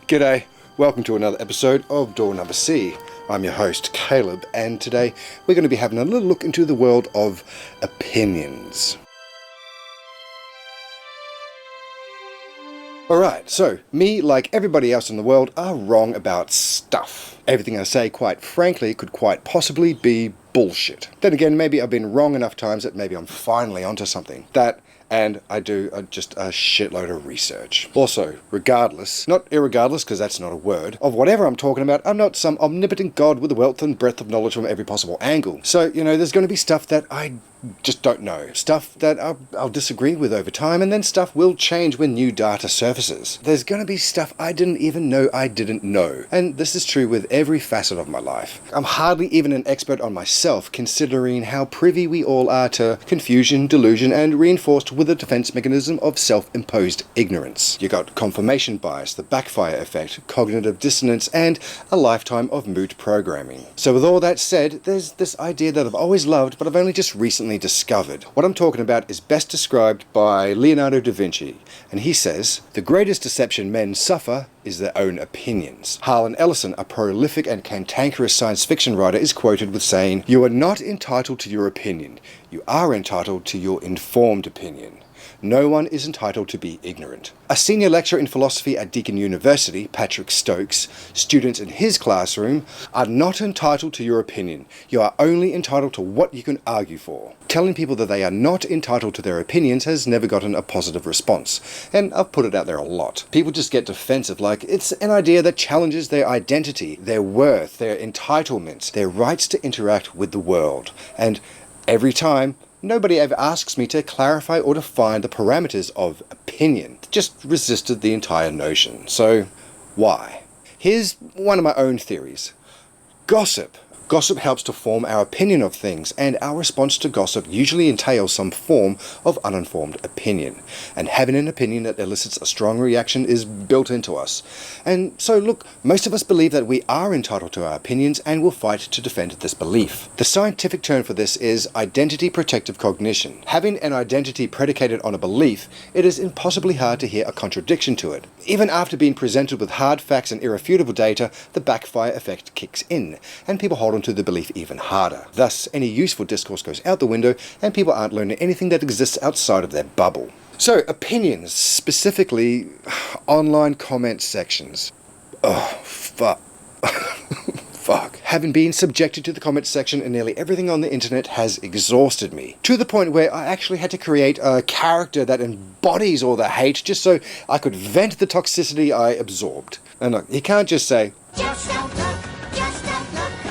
G'day, welcome to another episode of Door Number C. I'm your host, Caleb, and today we're going to be having a little look into the world of opinions. Alright, so me, like everybody else in the world, are wrong about stuff. Everything I say, quite frankly, could quite possibly be bullshit. Then again, maybe I've been wrong enough times that maybe I'm finally onto something. And I do just a shitload of research. Also, regardless, not irregardless because that's not a word, of whatever I'm talking about, I'm not some omnipotent god with a wealth and breadth of knowledge from every possible angle. So, there's going to be stuff that I just don't know. Stuff that I'll disagree with over time, and then stuff will change when new data surfaces. There's going to be stuff I didn't even know I didn't know. And this is true with every facet of my life. I'm hardly even an expert on myself, considering how privy we all are to confusion, delusion, and reinforced with a defense mechanism of self-imposed ignorance. You got confirmation bias, the backfire effect, cognitive dissonance, and a lifetime of mood programming. So with all that said, there's this idea that I've always loved, but I've only just recently discovered. What I'm talking about is best described by Leonardo da Vinci, and he says, "The greatest deception men suffer is their own opinions." Harlan Ellison, a prolific and cantankerous science fiction writer, is quoted with saying, "You are not entitled to your opinion. You are entitled to your informed opinion. No one is entitled to be ignorant." A senior lecturer in philosophy at Deakin University, Patrick Stokes, students in his classroom are not entitled to your opinion. You are only entitled to what you can argue for. Telling people that they are not entitled to their opinions has never gotten a positive response, and I've put it out there a lot. People just get defensive, like it's an idea that challenges their identity, their worth, their entitlements, their rights to interact with the world. And every time, nobody ever asks me to clarify or define the parameters of opinion. Just resisted the entire notion. So, why? Here's one of my own theories. Gossip. Gossip helps to form our opinion of things, and our response to gossip usually entails some form of uninformed opinion. And having an opinion that elicits a strong reaction is built into us. And so look, most of us believe that we are entitled to our opinions and will fight to defend this belief. The scientific term for this is identity protective cognition. Having an identity predicated on a belief, it is impossibly hard to hear a contradiction to it. Even after being presented with hard facts and irrefutable data, the backfire effect kicks in, and people hold to the belief even harder. Thus, any useful discourse goes out the window, and people aren't learning anything that exists outside of their bubble. So, opinions, specifically online comment sections. Oh, fuck. Fuck. Having been subjected to the comment section in nearly everything on the internet has exhausted me, to the point where I actually had to create a character that embodies all the hate just so I could vent the toxicity I absorbed. And look, you can't just say, "Just don't look.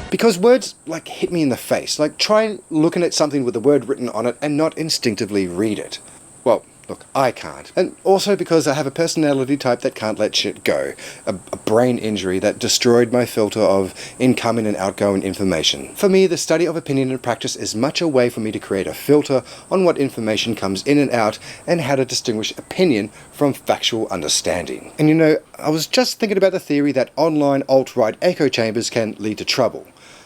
Because words, hit me in the face. Try looking at something with the word written on it and not instinctively read it. Well, look, I can't. And also because I have a personality type that can't let shit go. A brain injury that destroyed my filter of incoming and outgoing information. For me, the study of opinion and practice is much a way for me to create a filter on what information comes in and out and how to distinguish opinion from factual understanding. And I was just thinking about the theory that online alt-right echo chambers can lead to trouble.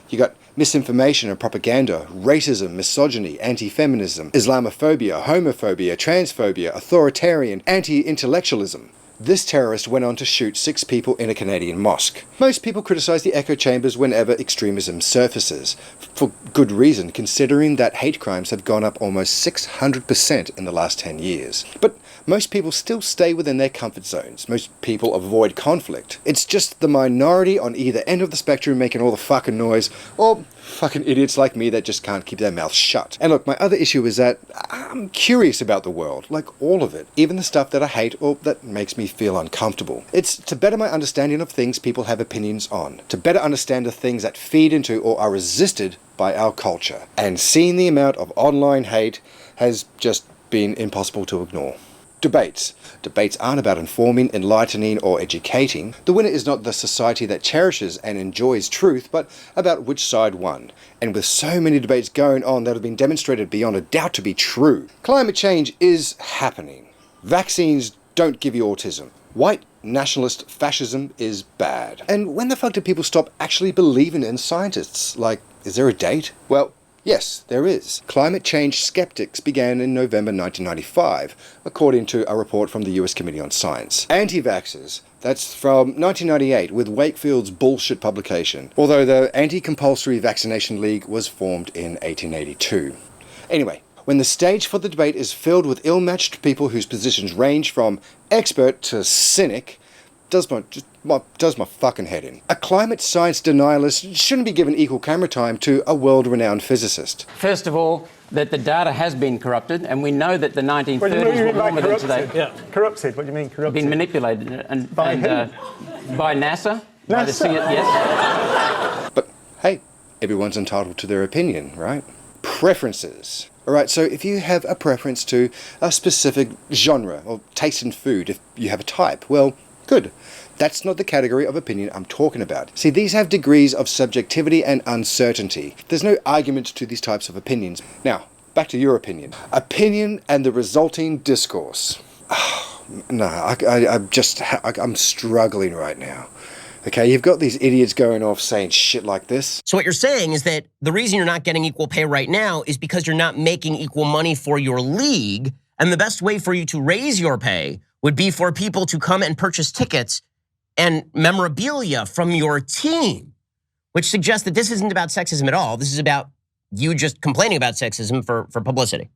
You got misinformation and propaganda, racism, misogyny, anti-feminism, Islamophobia, homophobia, transphobia, authoritarian, anti-intellectualism. This terrorist went on to shoot 6 people in a Canadian mosque. Most people criticize the echo chambers whenever extremism surfaces, for good reason, considering that hate crimes have gone up almost 600% in the last 10 years. But most people still stay within their comfort zones. Most people avoid conflict. It's just the minority on either end of the spectrum making all the fucking noise, or fucking idiots like me that just can't keep their mouths shut. And look, my other issue is that I'm curious about the world, all of it, even the stuff that I hate or that makes me feel uncomfortable. It's to better my understanding of things people have opinions on, to better understand the things that feed into or are resisted by our culture. And seeing the amount of online hate has just been impossible to ignore. Debates. Debates aren't about informing, enlightening, or educating. The winner is not the society that cherishes and enjoys truth, but about which side won. And with so many debates going on that have been demonstrated beyond a doubt to be true, climate change is happening. Vaccines don't give you autism. White nationalist fascism is bad. And when the fuck do people stop actually believing in scientists? Is there a date? Well, Yes, there is. Climate change skeptics began in November 1995, according to a report from the US Committee on Science. Anti-vaxxers, that's from 1998 with Wakefield's bullshit publication, although the Anti-Compulsory Vaccination League was formed in 1882. Anyway, when the stage for the debate is filled with ill-matched people whose positions range from expert to cynic, does my fucking head in. A climate science denialist shouldn't be given equal camera time to a world-renowned physicist. First of all, that the data has been corrupted, and we know that the 1930s were warmer than today. Yeah. Corrupted? What do you mean corrupted? Been manipulated By who? By NASA. By the NASA? yes. But hey, everyone's entitled to their opinion, right? Preferences. Alright, so if you have a preference to a specific genre or taste in food, if you have a type, well, good. That's not the category of opinion I'm talking about. See, these have degrees of subjectivity and uncertainty. There's no argument to these types of opinions. Now, back to your opinion. Opinion and the resulting discourse. No, I'm struggling right now. Okay, you've got these idiots going off saying shit like this. So what you're saying is that the reason you're not getting equal pay right now is because you're not making equal money for your league, and the best way for you to raise your pay would be for people to come and purchase tickets and memorabilia from your team, which suggests that this isn't about sexism at all. This is about you just complaining about sexism for publicity.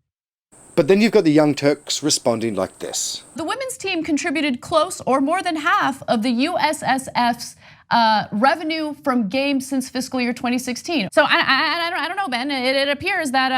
But then you've got the Young Turks responding like this. The women's team contributed close or more than half of the USSF's revenue from games since fiscal year 2016. So I don't know, Ben. It appears that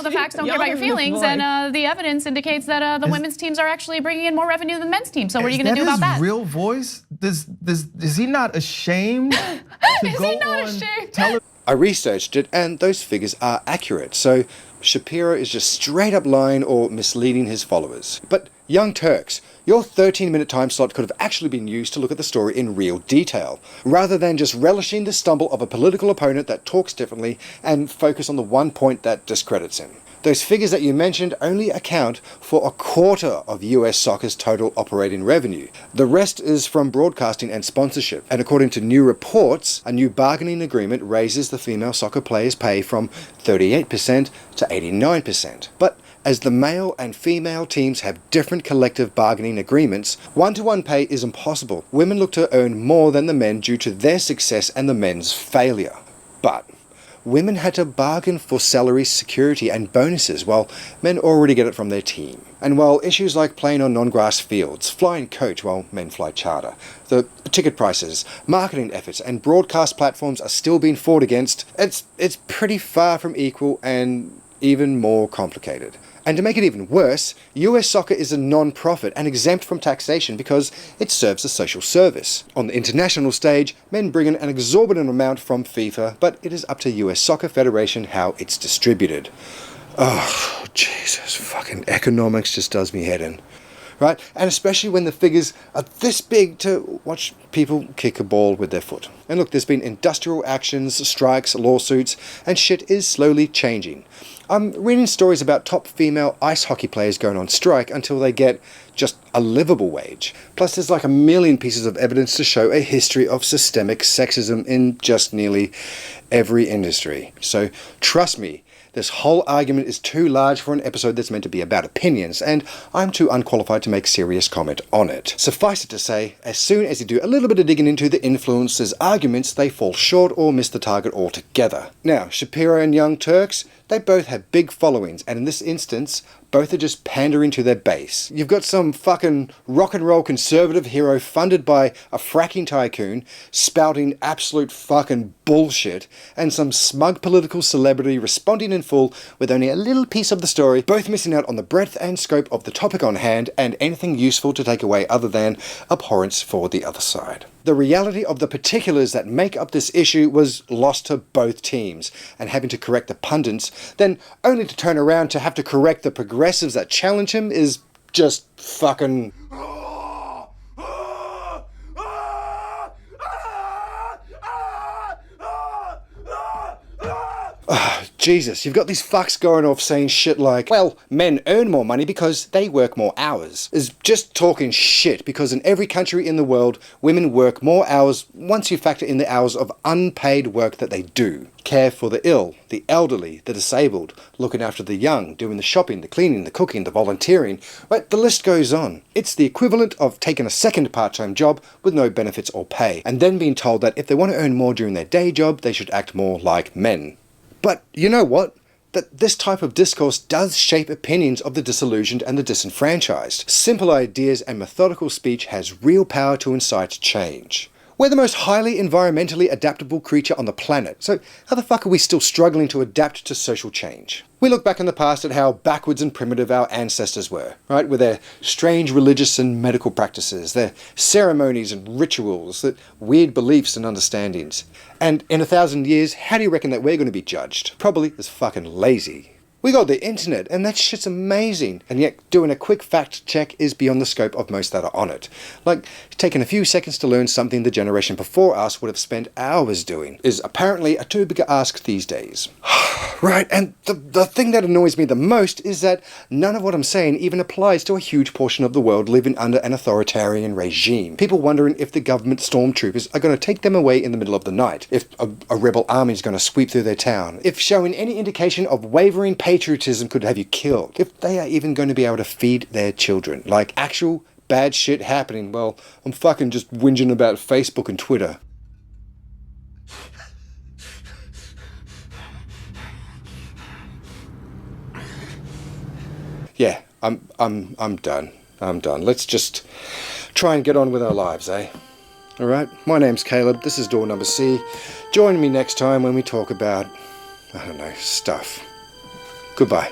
the facts don't care about your feelings, and the evidence indicates that the women's teams are actually bringing in more revenue than men's teams. So what are you going to do about that? Is that his real voice? Is he not ashamed to Is go he not on ashamed? television? I researched it, and those figures are accurate. So Shapiro is just straight up lying or misleading his followers. But Young Turks, your 13-minute time slot could have actually been used to look at the story in real detail, rather than just relishing the stumble of a political opponent that talks differently and focus on the one point that discredits him. Those figures that you mentioned only account for a quarter of US soccer's total operating revenue. The rest is from broadcasting and sponsorship. And according to new reports, a new bargaining agreement raises the female soccer players' pay from 38% to 89%. But as the male and female teams have different collective bargaining agreements, one-to-one pay is impossible. Women look to earn more than the men due to their success and the men's failure. But women had to bargain for salary security and bonuses, while men already get it from their team. And while issues like playing on non-grass fields, flying coach while men fly charter, the ticket prices, marketing efforts, and broadcast platforms are still being fought against, it's pretty far from equal and even more complicated. And to make it even worse, US soccer is a non-profit and exempt from taxation because it serves a social service. On the international stage, men bring in an exorbitant amount from FIFA, but it is up to US Soccer Federation how it's distributed. Oh, Jesus, fucking economics just does me head in. Right? And especially when the figures are this big to watch people kick a ball with their foot. And look, there's been industrial actions, strikes, lawsuits, and shit is slowly changing. I'm reading stories about top female ice hockey players going on strike until they get just a livable wage. Plus there's like a million pieces of evidence to show a history of systemic sexism in just nearly every industry. So trust me, this whole argument is too large for an episode that's meant to be about opinions, and I'm too unqualified to make serious comment on it. Suffice it to say, as soon as you do a little bit of digging into the influencers' arguments, they fall short or miss the target altogether. Now, Shapiro and Young Turks, they both have big followings, and in this instance, both are just pandering to their base. You've got some fucking rock and roll conservative hero funded by a fracking tycoon spouting absolute fucking bullshit, and some smug political celebrity responding in full with only a little piece of the story, both missing out on the breadth and scope of the topic on hand and anything useful to take away other than abhorrence for the other side. The reality of the particulars that make up this issue was lost to both teams, and having to correct the pundits, then only to turn around to have to correct the progressives that challenge him is just fucking... Jesus, you've got these fucks going off saying shit like, well, men earn more money because they work more hours. Is just talking shit, because in every country in the world, women work more hours once you factor in the hours of unpaid work that they do. Care for the ill, the elderly, the disabled, looking after the young, doing the shopping, the cleaning, the cooking, the volunteering. Right, the list goes on. It's the equivalent of taking a second part-time job with no benefits or pay, and then being told that if they want to earn more during their day job, they should act more like men. But you know what? That this type of discourse does shape opinions of the disillusioned and the disenfranchised. Simple ideas and methodical speech has real power to incite change. We're the most highly environmentally adaptable creature on the planet, so how the fuck are we still struggling to adapt to social change? We look back in the past at how backwards and primitive our ancestors were, right? With their strange religious and medical practices, their ceremonies and rituals, their weird beliefs and understandings. And in 1,000 years, how do you reckon that we're going to be judged? Probably as fucking lazy. We got the internet, and that shit's amazing. And yet, doing a quick fact check is beyond the scope of most that are on it. Like, taking a few seconds to learn something the generation before us would have spent hours doing is apparently a too big a ask these days. Right, and the thing that annoys me the most is that none of what I'm saying even applies to a huge portion of the world living under an authoritarian regime. People wondering if the government stormtroopers are going to take them away in the middle of the night, if a rebel army is going to sweep through their town, if showing any indication of wavering patriotism could have you killed, if they are even going to be able to feed their children. Like actual bad shit happening, well, I'm fucking just whinging about Facebook and Twitter. Yeah, I'm done. I'm done. Let's just try and get on with our lives, eh? Alright, my name's Caleb, this is Door Number C. Join me next time when we talk about, I don't know, stuff. Goodbye.